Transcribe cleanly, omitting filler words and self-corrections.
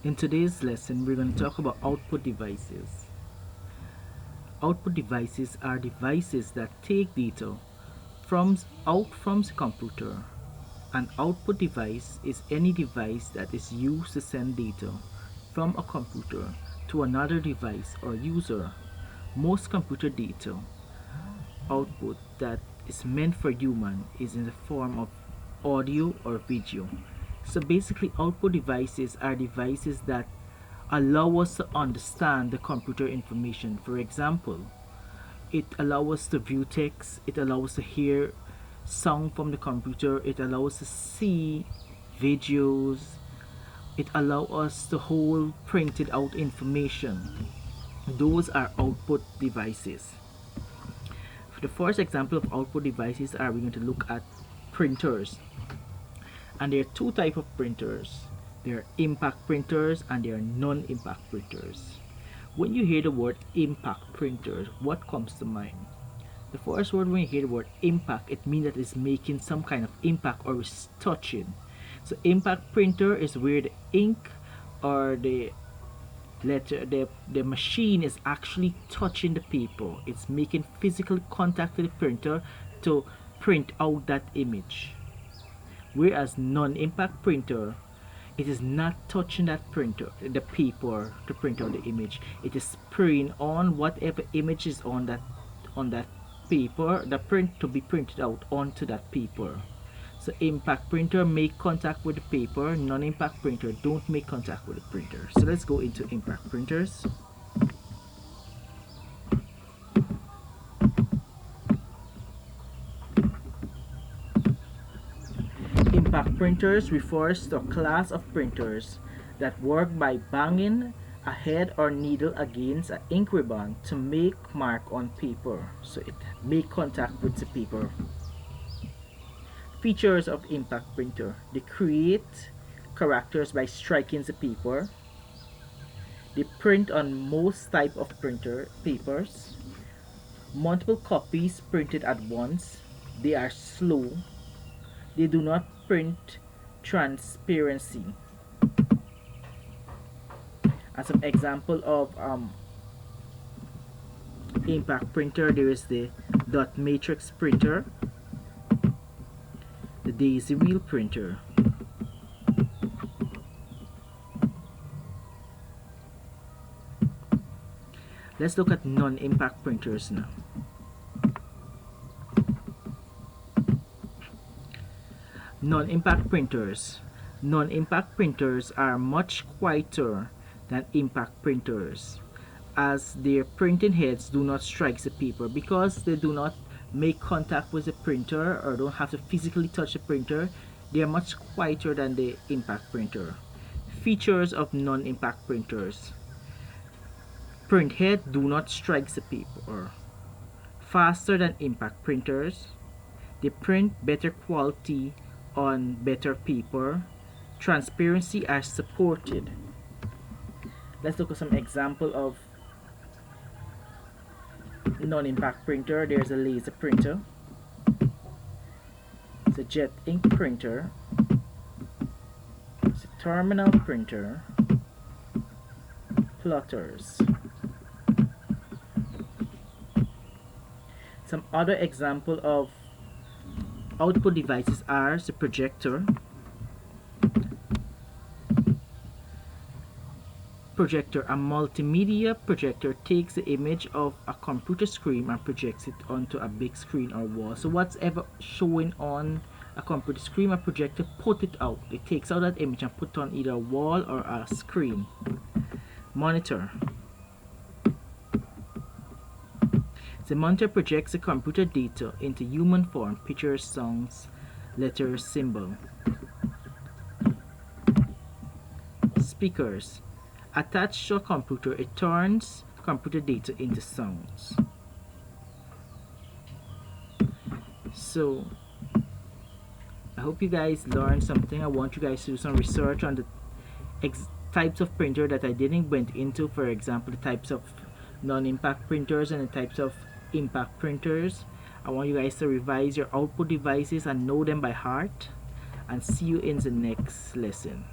In today's lesson, we're going to talk about output devices. Output devices are devices that take data out from the computer. An output device is any device that is used to send data from a computer to another device or user. Most computer data output that is meant for human is in the form of audio or video. So basically, output devices are devices that allow us to understand the computer information. For example, it allows us to view text, it allows us to hear sound from the computer, it allows us to see videos, it allows us to hold printed out information. Those are output devices. For the first example of output devices we're going to look at printers. And there are two types of printers. There are impact printers and there are non-impact printers. When you hear the word impact printers, what comes to mind? The first word, when you hear the word impact, it means that it's making some kind of impact or is touching. So impact printer is where the ink or the machine is actually touching the paper. It's making physical contact with the printer to print out that image. Whereas non-impact printer, it is not touching the paper to print out the image. It is spraying on whatever image is on that paper, the print to be printed out onto that paper. So impact printer make contact with the paper, non-impact printer don't make contact with the printer. So let's go into impact printers. Impact printers refers to a class of printers that work by banging a head or needle against an ink ribbon to make mark on paper. So it make contact with the paper. Features of impact printer: they create characters by striking the paper. They print on most type of papers. Multiple copies printed at once. They are slow. They do not print transparency. As an example of impact printer, there is the dot matrix printer, the daisy wheel printer. Let's look at non-impact printers now. Non-impact printers. Non-impact printers are much quieter than impact printers, as their printing heads do not strike the paper. Because they do not make contact with the printer or don't have to physically touch the printer, they are much quieter than the impact printer. Features of non-impact printers: print head do not strike the paper. Faster than impact printers. They print better quality on better paper. Transparency are supported. Let's look at some example of non-impact printer. There's a laser printer. It's a jet ink printer. It's a terminal printer. Plotters. Some other example of output devices are the projector. Projector, a multimedia projector, takes the image of a computer screen and projects it onto a big screen or wall. So whatever showing on a computer screen, a projector put it out. It takes out that image and put it on either a wall or a screen. Monitor. The monitor projects the computer data into human form: pictures, sounds, letters, symbol. Speakers. Attached to a computer, it turns computer data into sounds. So I hope you guys learned something. I want you guys to do some research on the types of printer that I didn't went into. For example, the types of non-impact printers and the types of impact printers. I want you guys to revise your output devices and know them by heart, and see you in the next lesson.